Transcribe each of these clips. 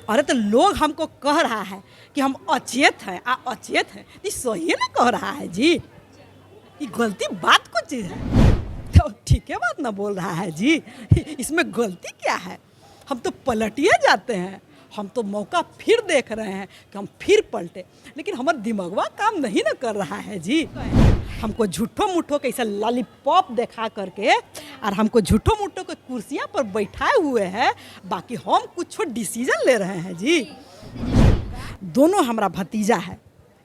अरे तो लोग हमको कह रहा है कि हम अचेत हैं अचेत हैं, ये सही ना कह रहा है जी। ये गलती बात को चीज़ है तो ठीक है बात ना बोल रहा है जी। इसमें गलती क्या है? हम तो पलटिए जाते हैं, हम तो मौका फिर देख रहे हैं कि हम फिर पलटे, लेकिन हमारा दिमागवा काम नहीं ना कर रहा है जी। हमको झूठो मूठो के ऐसा लॉलीपॉप दिखा करके और हमको झूठो मूठो के कुर्सियाँ पर बैठाए हुए हैं, बाकी हम कुछ डिसीजन ले रहे हैं जी। दोनों हमारा भतीजा है,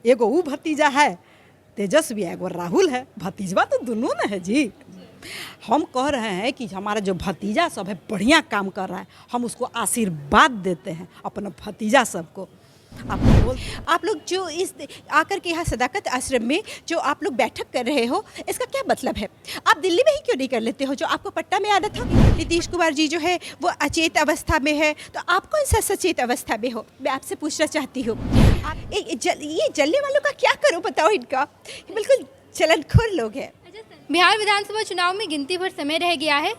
एगो वो भतीजा है तेजस्वी, एगो राहुल है। भतीजवा तो दोनों न है जी। हम कह रहे हैं कि हमारा जो भतीजा सब है बढ़िया काम कर रहा है, हम उसको आशीर्वाद देते हैं अपना भतीजा सबको। आप लोग जो इस आकर के यहाँ सदाकत आश्रम में जो आप लोग बैठक कर रहे हो, इसका क्या मतलब है? आप दिल्ली में ही क्यों नहीं कर लेते हो? जो आपको पटना में आना था। नीतीश कुमार जी जो है वो अचेत अवस्था में है, तो आप कौन सा सचेत अवस्था में हो? मैं आपसे पूछना चाहती हूँ। आप ये जलने वालों का क्या करो बताओ इनका, बिल्कुल चलनखोर लोग हैं। बिहार विधानसभा चुनाव में गिनती भर समय रह गया है।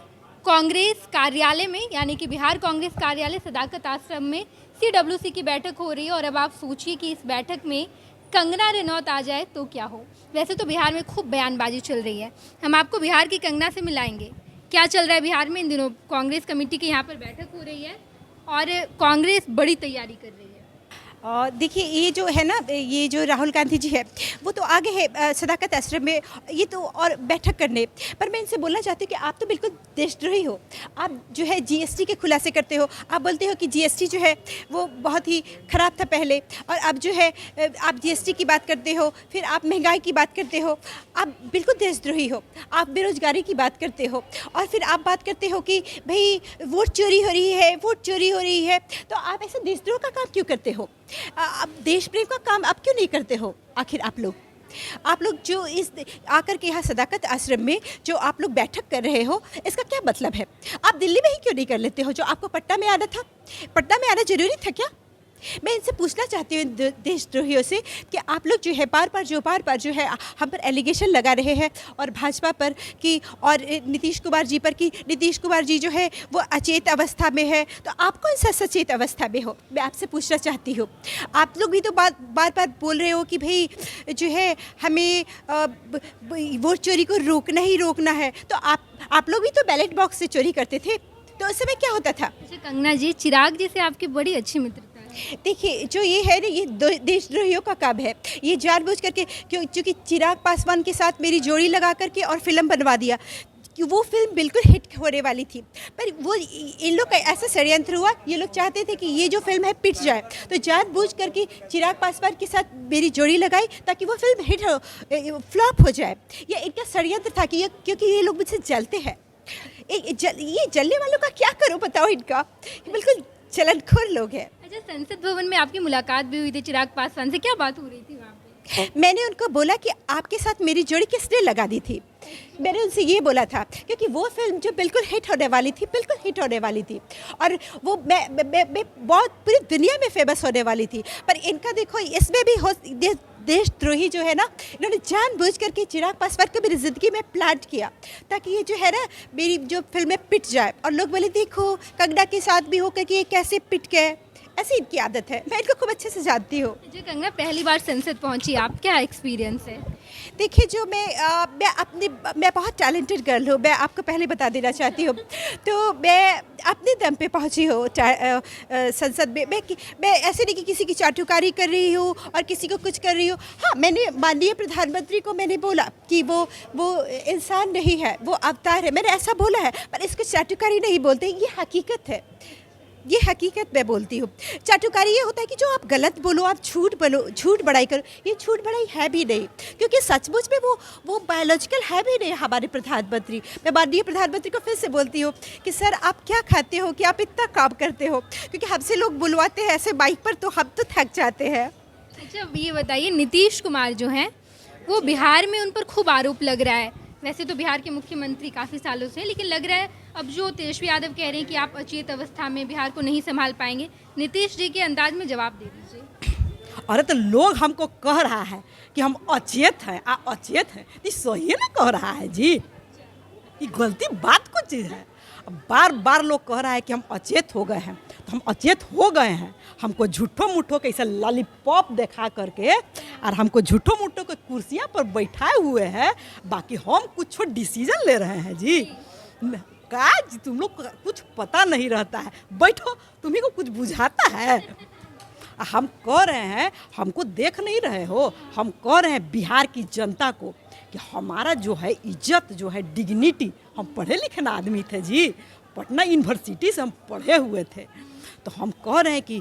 कांग्रेस कार्यालय में यानी कि बिहार कांग्रेस कार्यालय सदाकत आश्रम में CWC की बैठक हो रही है और अब आप सोचिए कि इस बैठक में कंगना रनौत आ जाए तो क्या हो। वैसे तो बिहार में खूब बयानबाजी चल रही है, हम आपको बिहार की कंगना से मिलाएंगे। क्या चल रहा है बिहार में इन दिनों? कांग्रेस कमेटी की यहाँ पर बैठक हो रही है और कांग्रेस बड़ी तैयारी कर रही है। देखिए ये जो है ना, ये जो राहुल गांधी जी है वो तो आगे है सदाकत आश्रम में, ये तो और बैठक करने। पर मैं इनसे बोलना चाहती हूँ कि आप तो बिल्कुल देशद्रोही हो। आप जो है GST के खुलासे करते हो, आप बोलते हो कि GST जो है वो बहुत ही ख़राब था पहले, और अब जो है आप GST की बात करते हो, फिर आप महंगाई की बात करते हो। आप बिल्कुल देशद्रोही हो। आप बेरोजगारी की बात करते हो और फिर आप बात करते हो कि भाई वोट चोरी हो रही है, वोट चोरी हो रही है। तो आप ऐसे देशद्रोह का काम क्यों करते हो? अब देश प्रेम का काम आप क्यों नहीं करते हो? आखिर आप लोग जो इस आकर के यहाँ सदाकत आश्रम में जो आप लोग बैठक कर रहे हो, इसका क्या मतलब है? आप दिल्ली में ही क्यों नहीं कर लेते हो? जो आपको पटना में आना था, पटना में आना जरूरी था क्या? मैं इनसे पूछना चाहती हूँ देशद्रोहियों से कि आप लोग जो है बार बार जो है हम पर एलिगेशन लगा रहे हैं और भाजपा पर कि और नीतीश कुमार जी पर कि नीतीश कुमार जी जो है वो अचेत अवस्था में है, तो आप कौन सा सचेत अवस्था में हो? मैं आपसे पूछना चाहती हूँ। आप लोग भी तो बार बार बोल रहे हो कि भाई जो है हमें वोट चोरी को रोकना ही रोकना है। तो आप लोग भी तो बैलेट बॉक्स से चोरी करते थे, तो उस समय क्या होता था? कंगना जी, चिराग जी से आपकी बड़ी अच्छी मित्रता। देखिए जो ये है ना, ये देशद्रोहियों का काम है। ये जानबूझ करके क्योंकि चिराग पासवान के साथ मेरी जोड़ी लगा करके और फिल्म बनवा दिया कि वो फिल्म बिल्कुल हिट होने वाली थी, पर वो इन लोग का ऐसा षड्यंत्र हुआ। ये लोग चाहते थे कि ये जो फिल्म है पिट जाए, तो जानबूझ करके चिराग पासवान के साथ मेरी जोड़ी लगाई ताकि वो फिल्म हिट फ्लॉप हो जाए। ये इनका षड्यंत्र था कि क्योंकि ये लोग मुझसे जलते हैं। ये जलने वालों का क्या करो बताओ इनका, बिल्कुल चलनखोर लोग हैं। अच्छा, संसद भवन में आपकी मुलाकात भी हुई थी चिराग पासवान से, क्या बात हो रही थी वहाँ पे? मैंने उनको बोला कि आपके साथ मेरी जोड़ी किसने लगा दी थी। मैंने उनसे ये बोला था क्योंकि वो फिल्म जो बिल्कुल हिट होने वाली थी, बिल्कुल हिट होने वाली थी, और वो मैं बहुत पूरी दुनिया में फेमस होने वाली थी। पर इनका देखो इसमें भी देशद्रोही जो है ना, इन्होंने जानबूझ करके चिराग पासवान को मेरी ज़िंदगी में प्लांट किया ताकि ये जो है ना मेरी जो फिल्में पिट जाए और लोग बोले देखो कंगना के साथ भी होकर कि ये कैसे पिट गए। ऐसी इनकी आदत है, मैं इनको खूब अच्छे से जानती हूँ। जो कंगना पहली बार संसद पहुंची, आप क्या एक्सपीरियंस है? देखिए जो मैं बहुत टैलेंटेड गर्ल हूँ, मैं आपको पहले बता देना चाहती हूँ। तो मैं अपने दम पे पहुँची हूँ संसद में। मैं ऐसे नहीं कि किसी की चाटुकारी कर रही हूँ और किसी को कुछ कर रही हूँ। हाँ, मैंने माननीय प्रधानमंत्री को मैंने बोला कि वो इंसान नहीं है, वो अवतार है, मैंने ऐसा बोला है, पर इसको चाटुकारी नहीं बोलते, ये हकीकत है। ये हकीकत मैं बोलती हूँ। चाटुकारी ये होता है कि जो आप गलत बोलो, आप झूठ बोलो, झूठ बढ़ाई करो। ये झूठ बढ़ाई है भी नहीं, क्योंकि सचमुच में वो बायोलॉजिकल है भी नहीं हमारे प्रधानमंत्री। मैं माननीय प्रधानमंत्री को फिर से बोलती हूँ कि सर आप क्या खाते हो कि आप इतना काम करते हो, क्योंकि हमसे लोग बुलवाते हैं ऐसे माइक पर तो हम तो थक जाते हैं। अच्छा, ये बताइए, नीतीश कुमार जो हैं वो बिहार में उन पर खूब आरोप लग रहा है। वैसे तो बिहार के मुख्यमंत्री काफ़ी सालों से, लेकिन लग रहा है अब जो तेजस्वी यादव कह रहे हैं कि आप अचेत अवस्था में बिहार को नहीं संभाल पाएंगे, नीतीश जी के अंदाज में जवाब दे दीजिए। अरे तो लोग हमको कह रहा है कि हम अचेत हैं अचेत हैं, ये सही ना कह रहा है जी। ये गलती बात को चीज़ है। बार बार लोग कह रहा है कि हम अचेत हो गए हैं, तो हम अचेत हो गए हैं। हमको झूठो मूठो के ऐसा लॉलीपॉप दिखा करके और हमको झूठो मूठो के कुर्सियाँ पर बैठाए हुए हैं, बाकी हम कुछ डिसीजन ले रहे हैं जी। का जी तुम लोग को कुछ पता नहीं रहता है, बैठो, तुम्ही को कुछ बुझाता है। हम कह रहे हैं, हमको देख नहीं रहे हो, हम कह रहे हैं बिहार की जनता को कि हमारा जो है इज्जत, जो है डिग्निटी, हम पढ़े लिखे ना आदमी थे जी, पटना यूनिवर्सिटी से हम पढ़े हुए थे, तो हम कह रहे हैं कि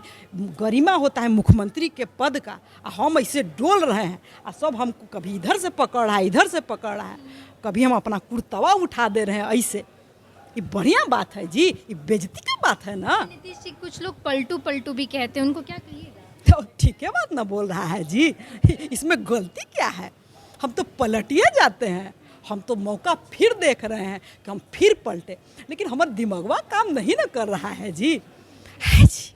गरिमा होता है मुख्यमंत्री के पद का, हम ऐसे डोल रहे हैं और सब हमको कभी इधर से पकड़ रहा है, इधर से पकड़ रहा है, कभी हम अपना कुर्तवा उठा दे रहे हैं ऐसे। ये बढ़िया बात है जी, ये बेइज्जती की बात है ना। नीतीश जी कुछ लोग पलटू पलटू भी कहते हैं, उनको क्या कहिएगा? तो ठीक है बात ना बोल रहा है जी, इसमें गलती क्या है? हम तो पलटिए जाते हैं, हम तो मौका फिर देख रहे हैं कि हम फिर पलटे, लेकिन हमारा दिमागवा काम नहीं ना कर रहा है जी। है जी।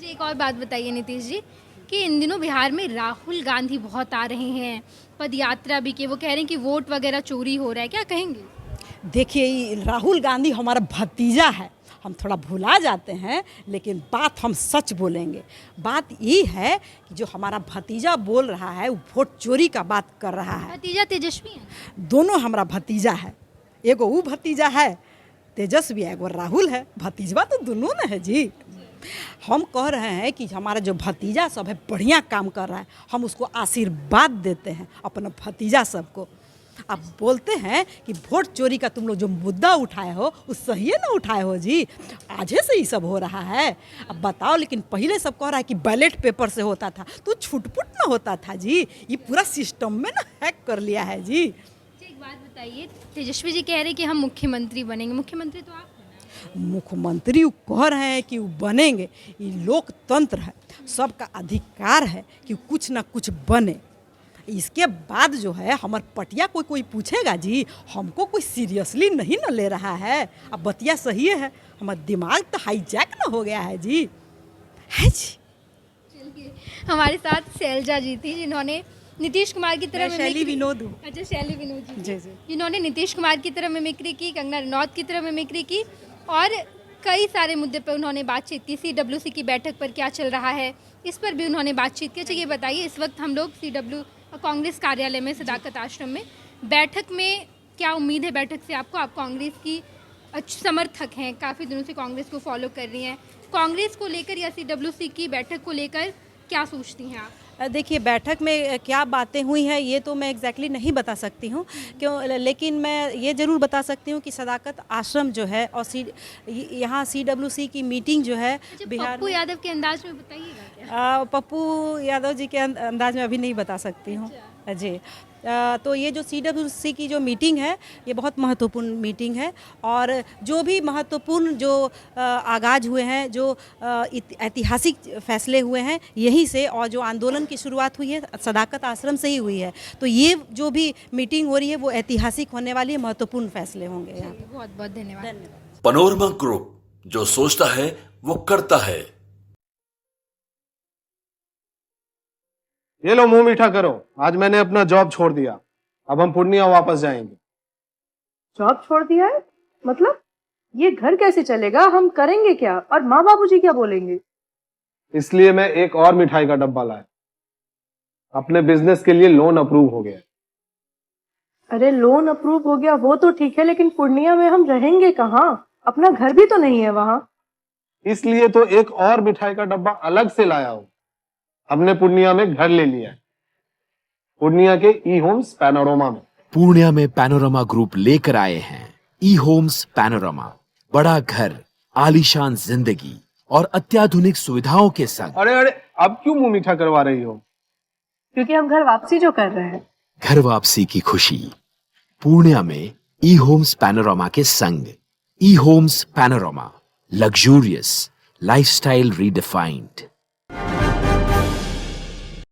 जी एक और बात बताइए नीतीश जी कि इन दिनों बिहार में राहुल गांधी बहुत आ रहे हैं, पद यात्रा भी की, वो कह रहे हैं कि वोट वगैरह चोरी हो रहा है, क्या कहेंगे? देखिए, ये राहुल गांधी हमारा भतीजा है, हम थोड़ा भुला जाते हैं, लेकिन बात हम सच बोलेंगे। बात ये है कि जो हमारा भतीजा बोल रहा है वो वोट चोरी का बात कर रहा है। भतीजा तेजस्वी है? दोनों हमारा भतीजा है, एगो वो भतीजा है तेजस्वी है, एगो राहुल है, भतीजवा तो दोनों न है जी। हम कह रहे हैं कि हमारा जो भतीजा सब है बढ़िया काम कर रहा है, हम उसको आशीर्वाद देते हैं अपना भतीजा सबको। अब बोलते हैं कि वोट चोरी का तुम लोग जो मुद्दा उठाए हो वो सही ना उठाए हो जी, आजे से ही सब हो रहा है। अब बताओ, लेकिन पहले सब कह रहा है कि बैलेट पेपर से होता था, तो छुटपुट ना होता था जी, ये पूरा सिस्टम में ना हैक कर लिया है जी। एक बात बताइए, तेजस्वी जी कह रहे हैं कि हम मुख्यमंत्री बनेंगे, मुख्यमंत्री तो आप हैं ना? मुख्यमंत्री वो कह रहे हैं कि वो बनेंगे, ये लोकतंत्र है, सबका अधिकार है कि कुछ ना कुछ बने। इसके बाद जो है हमार पटिया कोई पूछेगा जी, हमको कोई सीरियसली नहीं ना ले रहा है। अब बतिया सही है, हमारा दिमाग तो हाईजैक ना हो गया है जी। है जी। चलिए, हमारे साथ शैलजा जी थी जिन्होंने नीतीश कुमार की तरह शैली विनोद हूँ। अच्छा, शैली विनोद जी जी। जिन्होंने नीतीश कुमार की तरह मिमिक्री की, कंगना रनौत की तरह मिमिक्री की और कई सारे मुद्दे पर उन्होंने बातचीत की। CWC की बैठक पर क्या चल रहा है इस पर भी उन्होंने बातचीत की। अच्छा ये बताइए, इस वक्त हम लोग कांग्रेस कार्यालय में सदाकत आश्रम में बैठक में, क्या उम्मीद है बैठक से आपको? आप कांग्रेस की समर्थक हैं, काफ़ी दिनों से कांग्रेस को फॉलो कर रही हैं, कांग्रेस को लेकर या CWC की बैठक को लेकर क्या सोचती हैं आप? देखिए, बैठक में क्या बातें हुई हैं ये तो मैं एग्जैक्टली नहीं बता सकती हूँ क्यों, लेकिन मैं ये ज़रूर बता सकती हूँ कि सदाकत आश्रम जो है और यहाँ CWC की मीटिंग जो है बिहार पप्पू यादव के अंदाज में बताइएगा क्या? पप्पू यादव जी के अंदाज में अभी नहीं बता सकती हूँ जी। तो ये जो CWC की जो मीटिंग है ये बहुत महत्वपूर्ण मीटिंग है, और जो भी महत्वपूर्ण जो आगाज हुए हैं, जो ऐतिहासिक फैसले हुए हैं यहीं से, और जो आंदोलन की शुरुआत हुई है सदाकत आश्रम से ही हुई है, तो ये जो भी मीटिंग हो रही है वो ऐतिहासिक होने वाली है, महत्वपूर्ण फैसले होंगे यहाँ। बहुत बहुत धन्यवाद। पैनोरमा ग्रुप, जो सोचता है वो करता है। ये लो, मुंह मीठा करो, आज मैंने अपना जॉब छोड़ दिया, अब हम पूर्णिया वापस जाएंगे। जॉब छोड़ दिया है? मतलब ये घर कैसे चलेगा, हम करेंगे क्या, और माँ बाबूजी क्या बोलेंगे? इसलिए मैं एक और मिठाई का डब्बा लाया, अपने बिजनेस के लिए लोन अप्रूव हो गया। अरे लोन अप्रूव हो गया वो तो ठीक है, लेकिन पूर्णिया में हम रहेंगे कहाँ? अपना घर भी तो नहीं है वहाँ। इसलिए तो एक और मिठाई का डब्बा अलग से लाया हूँ, हमने पूर्णिया में घर ले लिया है, पूर्णिया के ई होम्स पैनोरमा में। पूर्णिया में पैनोरमा ग्रुप लेकर आए हैं ई होम्स पैनोरमा, बड़ा घर, आलीशान जिंदगी और अत्याधुनिक सुविधाओं के संग। अरे अब क्यों मुंह मीठा करवा रही हो? क्योंकि हम घर वापसी जो कर रहे हैं। घर वापसी की खुशी पूर्णिया में ई होम्स पैनोरमा के संग। E homes panorama, luxurious lifestyle redefined.